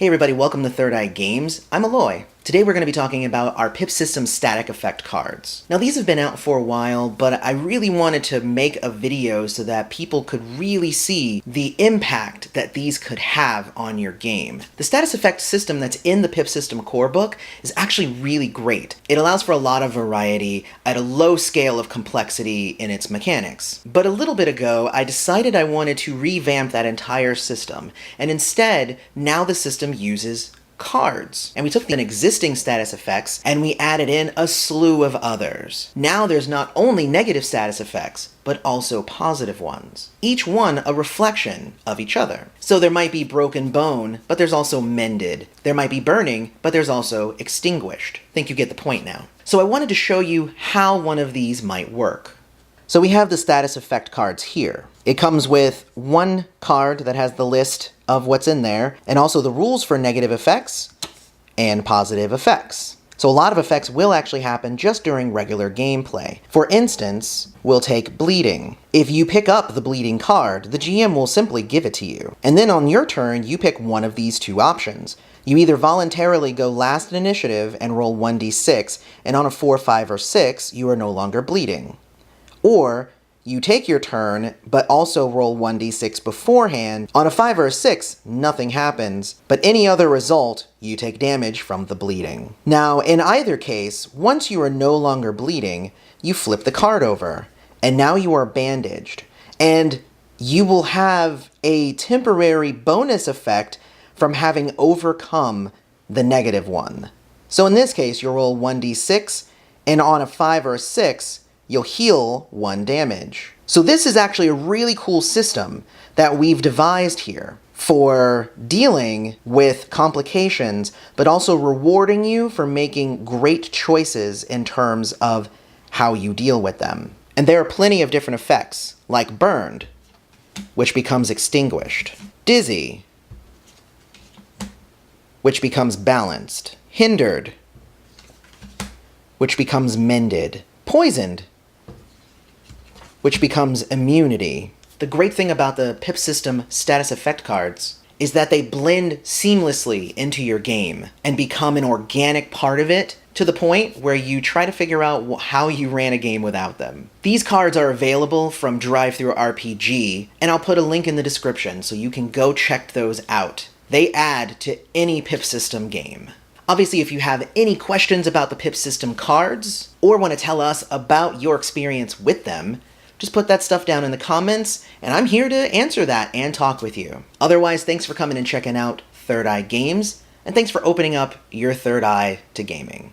Hey everybody, welcome to Third Eye Games. I'm Eloy. Today we're going to be talking about our Pip System static effect cards. Now these have been out for a while, but I really wanted to make a video so that people could really see the impact that these could have on your game. The status effect system that's in the Pip System core book is actually really great. It allows for a lot of variety at a low scale of complexity in its mechanics. But a little bit ago, I decided I wanted to revamp that entire system, and instead, now the system uses cards. And we took the existing status effects and we added in a slew of others. Now there's not only negative status effects, but also positive ones. Each one a reflection of each other. So there might be broken bone, but there's also mended. There might be burning, but there's also extinguished. I think you get the point now. So I wanted to show you how one of these might work. So we have the status effect cards here. It comes with one card that has the list of what's in there, and also the rules for negative effects and positive effects. So a lot of effects will actually happen just during regular gameplay. For instance, we'll take bleeding. If you pick up the bleeding card, the GM will simply give it to you. And then on your turn, you pick one of these two options. You either voluntarily go last in initiative and roll 1d6, and on a 4, 5, or 6, you are no longer bleeding. Or you take your turn, but also roll 1d6 beforehand. On a 5 or a 6, nothing happens, but any other result, you take damage from the bleeding. Now, in either case, once you are no longer bleeding, you flip the card over, and now you are bandaged, and you will have a temporary bonus effect from having overcome the negative one. So in this case, you'll roll 1d6, and on a 5 or a 6, you'll heal 1 damage. So this is actually a really cool system that we've devised here for dealing with complications, but also rewarding you for making great choices in terms of how you deal with them. And there are plenty of different effects, like burned, which becomes extinguished, dizzy, which becomes balanced, hindered, which becomes mended, poisoned, which becomes immunity. The great thing about the Pip System status effect cards is that they blend seamlessly into your game and become an organic part of it to the point where you try to figure out how you ran a game without them. These cards are available from Drive-Thru RPG, and I'll put a link in the description so you can go check those out. They add to any Pip System game. Obviously, if you have any questions about the Pip System cards, or want to tell us about your experience with them, just put that stuff down in the comments, and I'm here to answer that and talk with you. Otherwise, thanks for coming and checking out Third Eye Games, and thanks for opening up your third eye to gaming.